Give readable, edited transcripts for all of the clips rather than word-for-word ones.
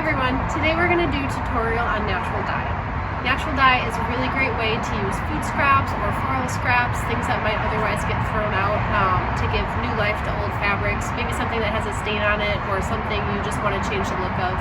everyone, today we're going to do a tutorial on natural dye. Natural dye is a really great way to use food scraps or floral scraps, things that might otherwise get thrown out, to give new life to old fabrics, maybe something that has a stain on it or something you just want to change the look of.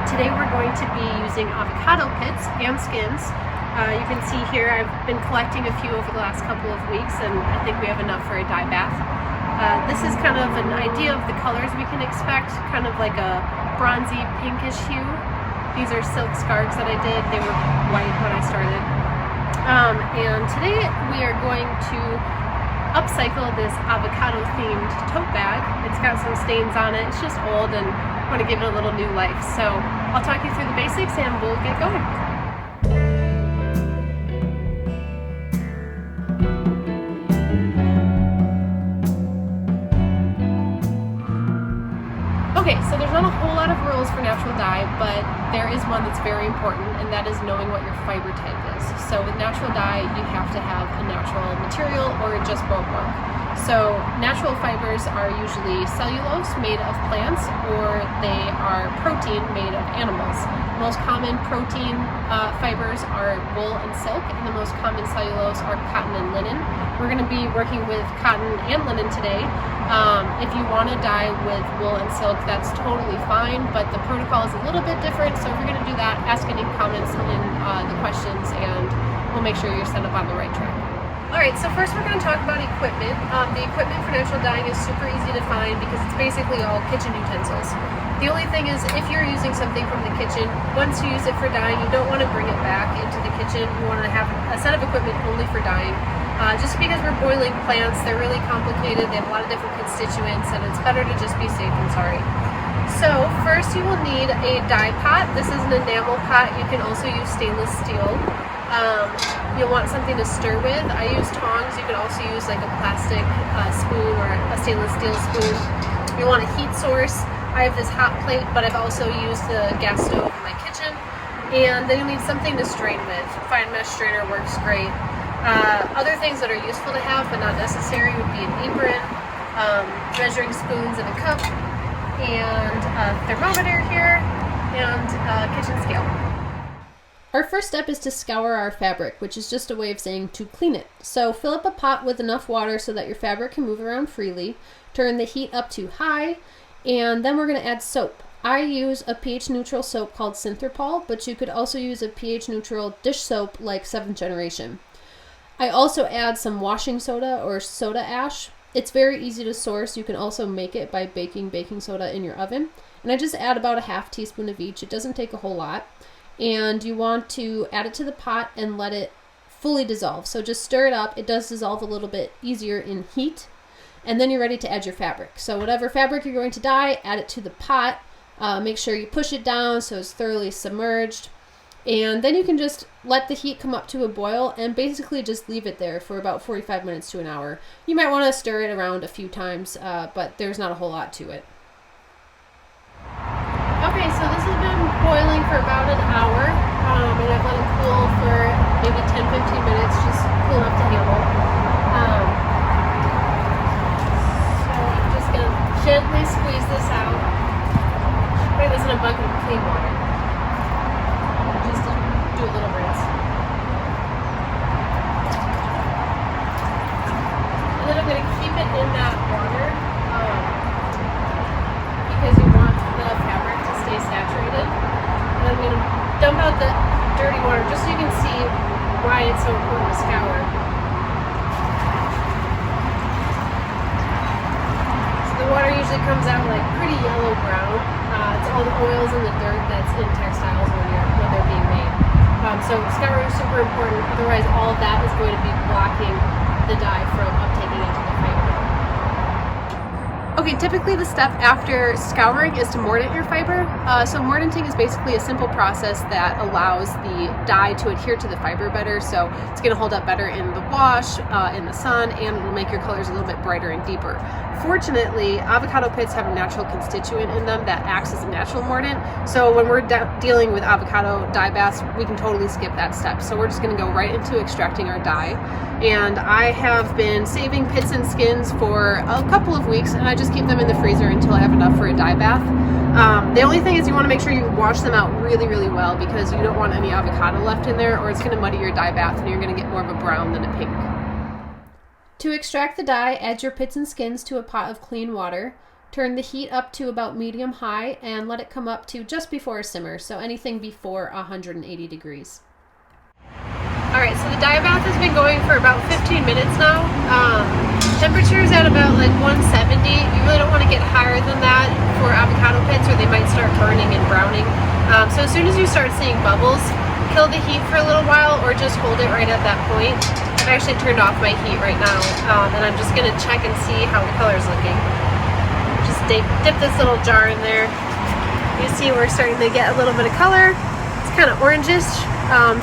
Today we're going to be using avocado pits and skins. You can see here I've been collecting a few over the last couple of weeks, and I think we have enough for a dye bath. This is kind of an idea of the colors we can expect, kind of like a bronzy pinkish hue. These are silk scarves that I did. They were white when I started. And today we are going to upcycle this avocado themed tote bag. It's got some stains on it. It's just old and I want to give it a little new life. So I'll talk you through the basics and we'll get going. Okay, so there's not a whole lot of rules for natural dye, but there is one that's very important, and that is knowing what your fiber type is. So with natural dye, you have to have a natural material or it just won't work. So natural fibers are usually cellulose made of plants, or they are protein made of animals. The most common protein fibers are wool and silk, and the most common cellulose are cotton and linen. We're going to be working with cotton and linen today. If you want to dye with wool and silk, that's totally fine, but the protocol is a little bit different, so if you're going to do that, ask any comments in the questions and we'll make sure you're set up on the right track. Alright, so first we're going to talk about equipment. The equipment for natural dyeing is super easy to find because it's basically all kitchen utensils. The only thing is, if you're using something from the kitchen, once you use it for dyeing, you don't want to bring it back into the kitchen. You want to have a set of equipment only for dyeing. Just because we're boiling plants, they're really complicated, they have a lot of different constituents, and it's better to just be safe than sorry. So first you will need a dye pot. This is an enamel pot. You can also use stainless steel. You'll want something to stir with. I use tongs. You can also use like a plastic spoon or a stainless steel spoon. You want a heat source. I have this hot plate, but I've also used the gas stove in my kitchen. And then you'll need something to strain with. Fine mesh strainer works great. Other things that are useful to have but not necessary would be an apron, measuring spoons and a cup, and a thermometer here, and a kitchen scale. Our first step is to scour our fabric, which is just a way of saying to clean it. So fill up a pot with enough water so that your fabric can move around freely. Turn the heat up to high, and then we're going to add soap. I use a pH neutral soap called Synthrapol, but you could also use a pH neutral dish soap like 7th Generation. I also add some washing soda or soda ash. It's very easy to source. You can also make it by baking baking soda in your oven. And I just add about a half teaspoon of each. It doesn't take a whole lot. And you want to add it to the pot and let it fully dissolve. So just stir it up. It does dissolve a little bit easier in heat. And then you're ready to add your fabric. So whatever fabric you're going to dye, add it to the pot. Make sure you push it down so it's thoroughly submerged. And then you can just let the heat come up to a boil and basically just leave it there for about 45 minutes to an hour. You might want to stir it around a few times, but there's not a whole lot to it. Okay, so this has been boiling for about an hour, and I've let it cool for maybe 10-15 minutes, just cool enough to handle. So I'm just going to gently squeeze this out. Put this in a bucket of clean water. Just to do a little rinse. And then I'm going to keep it in that water because you want the fabric to stay saturated. And I'm going to dump out the dirty water just so you can see why it's so important to scour. So the water usually comes out like pretty yellow brown. It's all the oils and the dirt that's in textiles when they're being made. So scouring is super important, otherwise all of that is going to be blocking the dye from uptaking into the fiber. Okay, typically the step after scouring is to mordant your fiber. So mordanting is basically a simple process that allows the dye to adhere to the fiber better, so it's going to hold up better in the wash, in the sun, and it'll make your colors a little bit brighter and deeper. Fortunately, avocado pits have a natural constituent in them that acts as a natural mordant, so when we're dealing with avocado dye baths, we can totally skip that step. So we're just going to go right into extracting our dye. And I have been saving pits and skins for a couple of weeks, and I just keep them in the freezer until I have enough for a dye bath. The only thing is you want to make sure you wash them out really, really well, because you don't want any avocado left in there, or it's going to muddy your dye bath and you're going to get more of a brown than a pink. To extract the dye, add your pits and skins to a pot of clean water. Turn the heat up to about medium-high and let it come up to just before a simmer, so anything before 180 degrees. Alright, so the dye bath has been going for about 15 minutes now. Temperature is at about like 170. You really don't want to get higher than that for avocado pits, or they might start burning and browning. So as soon as you start seeing bubbles, kill the heat for a little while, or just hold it right at that point. I've actually turned off my heat right now, and I'm just going to check and see how the color is looking. Just dip this little jar in there. You see we're starting to get a little bit of color. It's kind of orangish.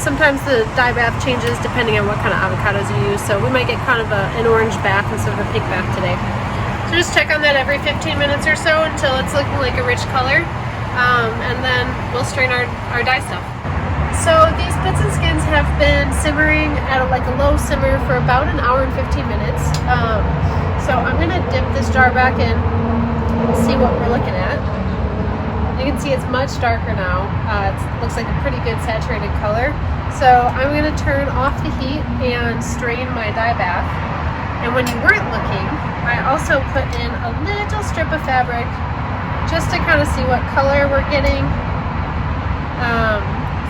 Sometimes the dye bath changes depending on what kind of avocados you use, so we might get kind of an orange bath instead of a pink bath today. So just check on that every 15 minutes or so until it's looking like a rich color, and then we'll strain our dye stuff. So these pits and skins have been simmering at a low simmer for about an hour and 15 minutes. So I'm going to dip this jar back in and see what we're looking at. You can see it's much darker now. It looks like a pretty good saturated color. So I'm going to turn off the heat and strain my dye bath. And when you weren't looking, I also put in a little strip of fabric just to kind of see what color we're getting.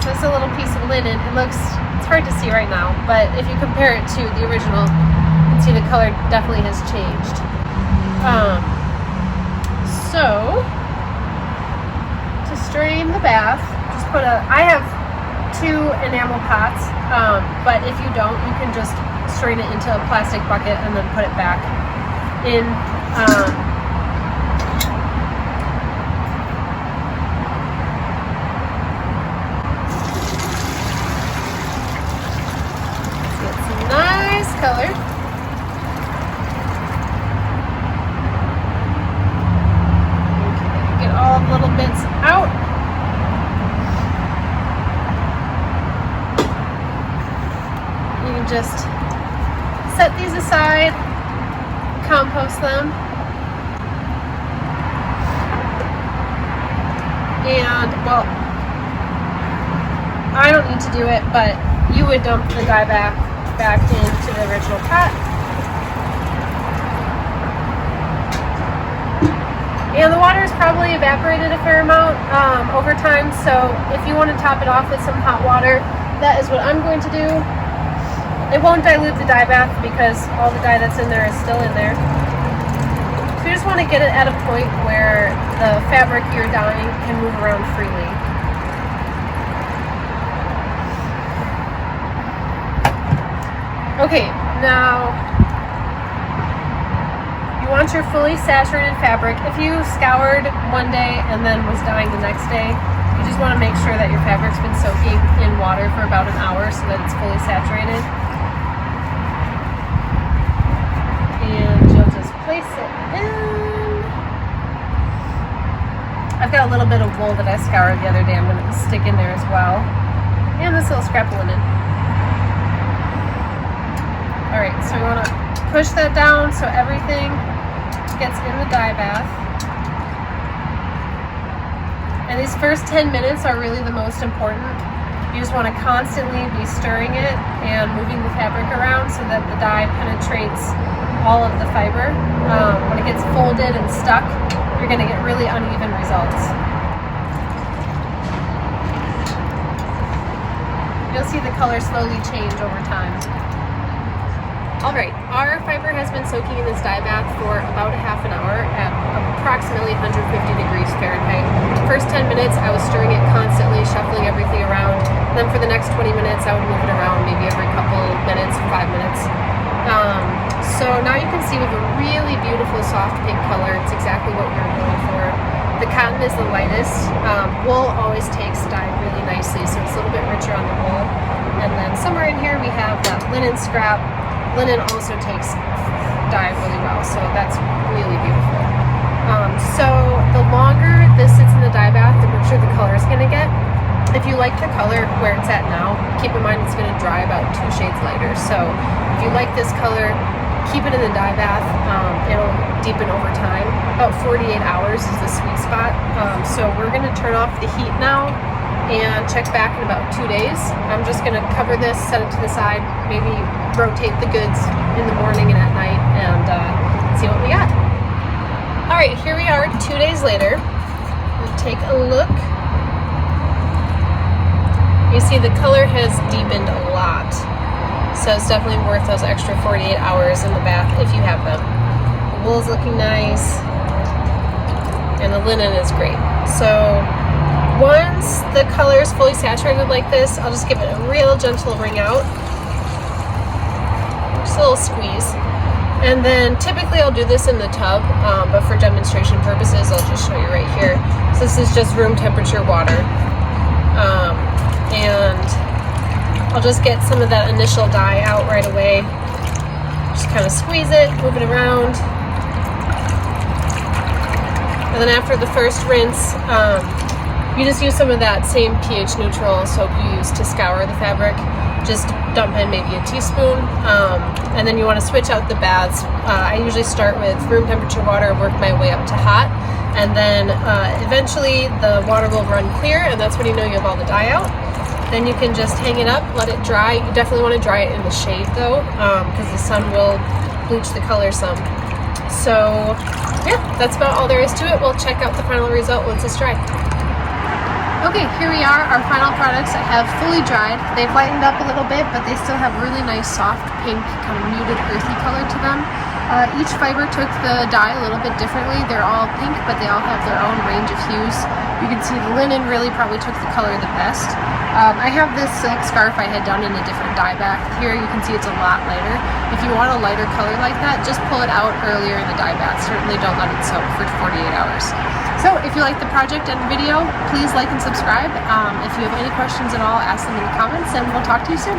So it's a little piece of linen. It's hard to see right now, but if you compare it to the original, you can see the color definitely has changed. So to strain the bath, just I have 2 enamel pots, but if you don't, you can just strain it into a plastic bucket and then put it back in. Get some nice color. Okay, get all the little bits out. You can just set these aside, compost them, and well, I don't need to do it, but you would dump the dye back into the original pot. And the water is probably evaporated a fair amount over time, so if you want to top it off with some hot water, that is what I'm going to do. It won't dilute the dye bath because all the dye that's in there is still in there. So you just want to get it at a point where the fabric you're dyeing can move around freely. Okay, now you want your fully saturated fabric. If you scoured one day and then was dyeing the next day, you just want to make sure that your fabric's been soaking in water for about an hour so that it's fully saturated. And you'll just place it in. I've got a little bit of wool that I scoured the other day. I'm going to stick in there as well. And this little scrap of linen. Alright, so you want to push that down so everything gets in the dye bath. And these first 10 minutes are really the most important. You just want to constantly be stirring it and moving the fabric around so that the dye penetrates all of the fiber. When it gets folded and stuck, you're going to get really uneven results. You'll see the color slowly change over time. Alright, our fiber has been soaking in this dye bath for about a half an hour at approximately 150 degrees Fahrenheit. The first 10 minutes I was stirring it constantly, shuffling everything around. And then for the next 20 minutes I would move it around maybe every couple minutes, 5 minutes. So now you can see we have a really beautiful soft pink color. It's exactly what we were going for. The cotton is the lightest. Wool always takes dye really nicely, so it's a little bit richer on the wool. And then somewhere in here we have that linen scrap. Linen also takes dye really well, so that's really beautiful. So the longer this sits in the dye bath, the richer the color is going to get. If you like the color where it's at now, keep in mind it's going to dry about 2 shades lighter. So if you like this color, keep it in the dye bath. It'll deepen over time. About 48 hours is the sweet spot. So we're going to turn off the heat now and check back in about 2 days. I'm just going to cover this, set it to the side, maybe rotate the goods in the morning and at night, and see what we got. All right, here we are 2 days later. We'll take a look. You see the color has deepened a lot, so it's definitely worth those extra 48 hours in the bath if you have them. The wool's looking nice, and the linen is great. So once the color is fully saturated like this, I'll just give it a real gentle wring out, just a little squeeze. And then typically I'll do this in the tub, but for demonstration purposes, I'll just show you right here. So this is just room temperature water. And I'll just get some of that initial dye out right away. Just kind of squeeze it, move it around. And then after the first rinse, you just use some of that same pH neutral soap you use to scour the fabric. Just dump in maybe a teaspoon. And then you want to switch out the baths. I usually start with room temperature water and work my way up to hot. And then eventually the water will run clear, and that's when you know you have all the dye out. Then you can just hang it up, let it dry. You definitely want to dry it in the shade though, because the sun will bleach the color some. So yeah, that's about all there is to it. We'll check out the final result once it's dried. Okay, here we are. Our final products have fully dried. They've lightened up a little bit, but they still have really nice soft pink, kind of muted earthy color to them. Each fiber took the dye a little bit differently. They're all pink, but they all have their own range of hues. You can see the linen really probably took the color the best. I have this silk scarf I had done in a different dye bath. Here you can see it's a lot lighter. If you want a lighter color like that, just pull it out earlier in the dye bath. Certainly don't let it soak for 48 hours. So if you like the project and video, please like and subscribe. If you have any questions at all, ask them in the comments, and we'll talk to you soon.